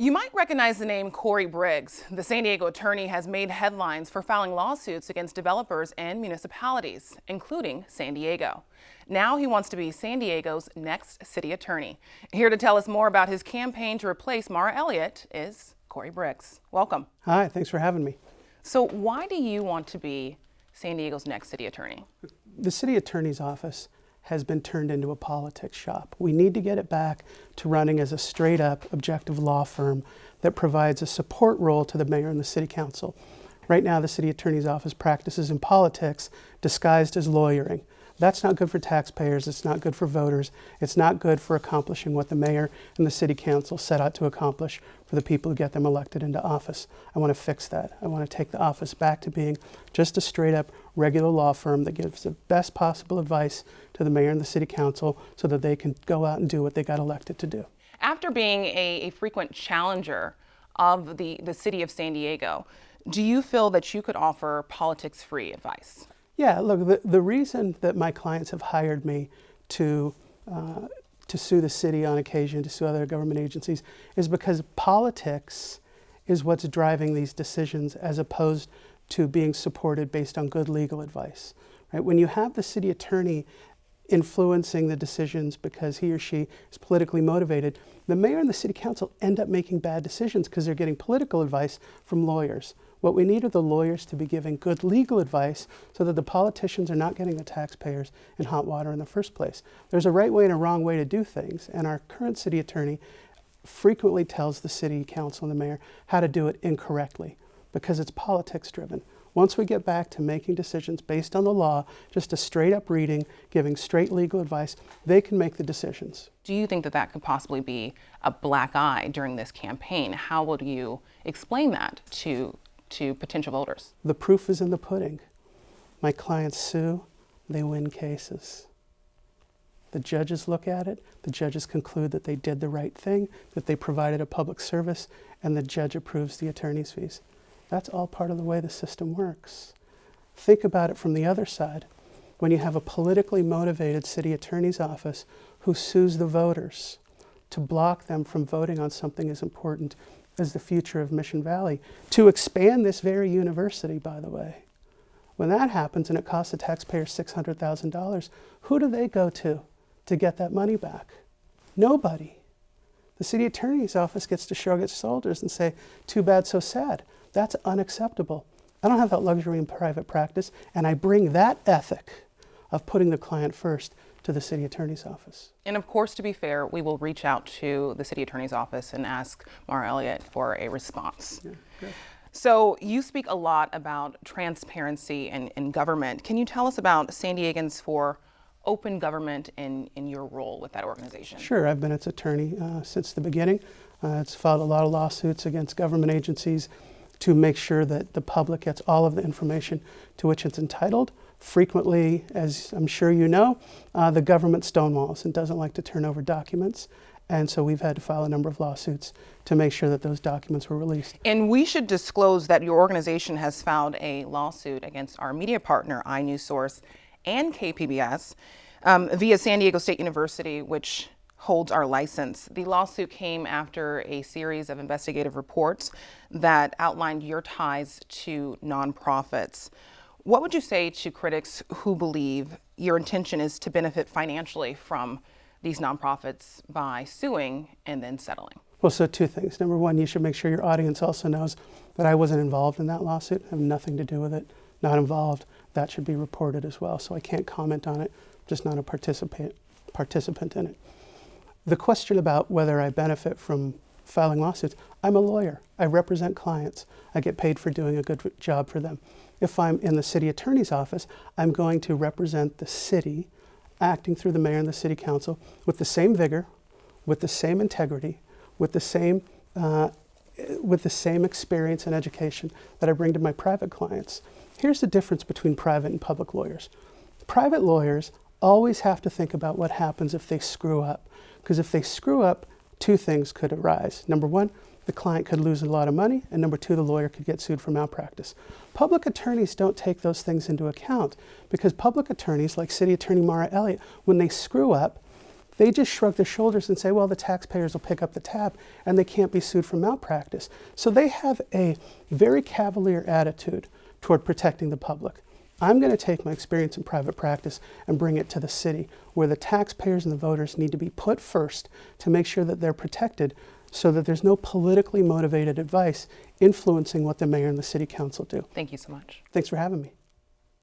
You might recognize the name Cory Briggs. The San Diego attorney has made headlines for filing lawsuits against developers and municipalities, including San Diego. Now he wants to be San Diego's next city attorney. Here to tell us more about his campaign to replace Mara Elliott is Cory Briggs. Welcome. Hi, thanks for having me. So why do you want to be San Diego's next city attorney? The city attorney's office has been turned into a politics shop. We need to get it back to running as a straight up objective law firm that provides a support role to the mayor and the city council. Right now, the city attorney's office practices in politics disguised as lawyering. That's not good for taxpayers, it's not good for voters, it's not good for accomplishing what the mayor and the city council set out to accomplish for the people who get them elected into office. I want to fix that. I want to take the office back to being just a straight up regular law firm that gives the best possible advice to the mayor and the city council so that they can go out and do what they got elected to do. After being a frequent challenger of the city of San Diego, do you feel that you could offer politics-free advice? Yeah, look, the reason that my clients have hired me to sue the city on occasion, to sue other government agencies, is because politics is what's driving these decisions as opposed to being supported based on good legal advice. Right? When you have the city attorney influencing the decisions because he or she is politically motivated, the mayor and the city council end up making bad decisions because they're getting political advice from lawyers. What we need are the lawyers to be giving good legal advice so that the politicians are not getting the taxpayers in hot water in the first place. There's a right way and a wrong way to do things, and our current city attorney frequently tells the city council and the mayor how to do it incorrectly because it's politics driven. Once we get back to making decisions based on the law, just a straight up reading, giving straight legal advice, they can make the decisions. Do you think that that could possibly be a black eye during this campaign? How would you explain that to potential voters? The proof is in the pudding. My clients sue, they win cases. The judges look at it, the judges conclude that they did the right thing, that they provided a public service, and the judge approves the attorney's fees. That's all part of the way the system works. Think about it from the other side. When you have a politically motivated city attorney's office who sues the voters to block them from voting on something as important as the future of Mission Valley, to expand this very university, by the way. When that happens and it costs the taxpayers $600,000, who do they go to get that money back? Nobody. The city attorney's office gets to shrug its shoulders and say, too bad, so sad. That's unacceptable. I don't have that luxury in private practice, and I bring that ethic of putting the client first to the city attorney's office. And of course, to be fair, we will reach out to the city attorney's office and ask Mara Elliott for a response. Yeah, good. So you speak a lot about transparency in government. Can you tell us about San Diegans for Open Government in your role with that organization? Sure, I've been its attorney since the beginning. It's filed a lot of lawsuits against government agencies to make sure that the public gets all of the information to which it's entitled. Frequently, as I'm sure you know, the government stonewalls and doesn't like to turn over documents. And so we've had to file a number of lawsuits to make sure that those documents were released. And we should disclose that your organization has filed a lawsuit against our media partner, iNewsSource, and KPBS via San Diego State University, which holds our license. The lawsuit came after a series of investigative reports that outlined your ties to nonprofits. What would you say to critics who believe your intention is to benefit financially from these nonprofits by suing and then settling? Well, so two things. Number one, you should make sure your audience also knows that I wasn't involved in that lawsuit. I have nothing to do with it. Not involved. That should be reported as well. So I can't comment on it, just not a participant in it. The question about whether I benefit from filing lawsuits, I'm a lawyer. I represent clients. I get paid for doing a good job for them. If I'm in the city attorney's office, I'm going to represent the city, acting through the mayor and the city council with the same vigor, with the same integrity, with the same experience and education that I bring to my private clients. Here's the difference between private and public lawyers. Private lawyers always have to think about what happens if they screw up. Because if they screw up, two things could arise. Number one, the client could lose a lot of money, and number two, the lawyer could get sued for malpractice. Public attorneys don't take those things into account because public attorneys, like City Attorney Mara Elliott, when they screw up, They just shrug their shoulders and say, well, the taxpayers will pick up the tab and they can't be sued for malpractice. So they have a very cavalier attitude toward protecting the public. I'm going to take my experience in private practice and bring it to the city, where the taxpayers and the voters need to be put first to make sure that they're protected, so that there's no politically motivated advice influencing what the mayor and the city council do. Thank you so much. Thanks for having me.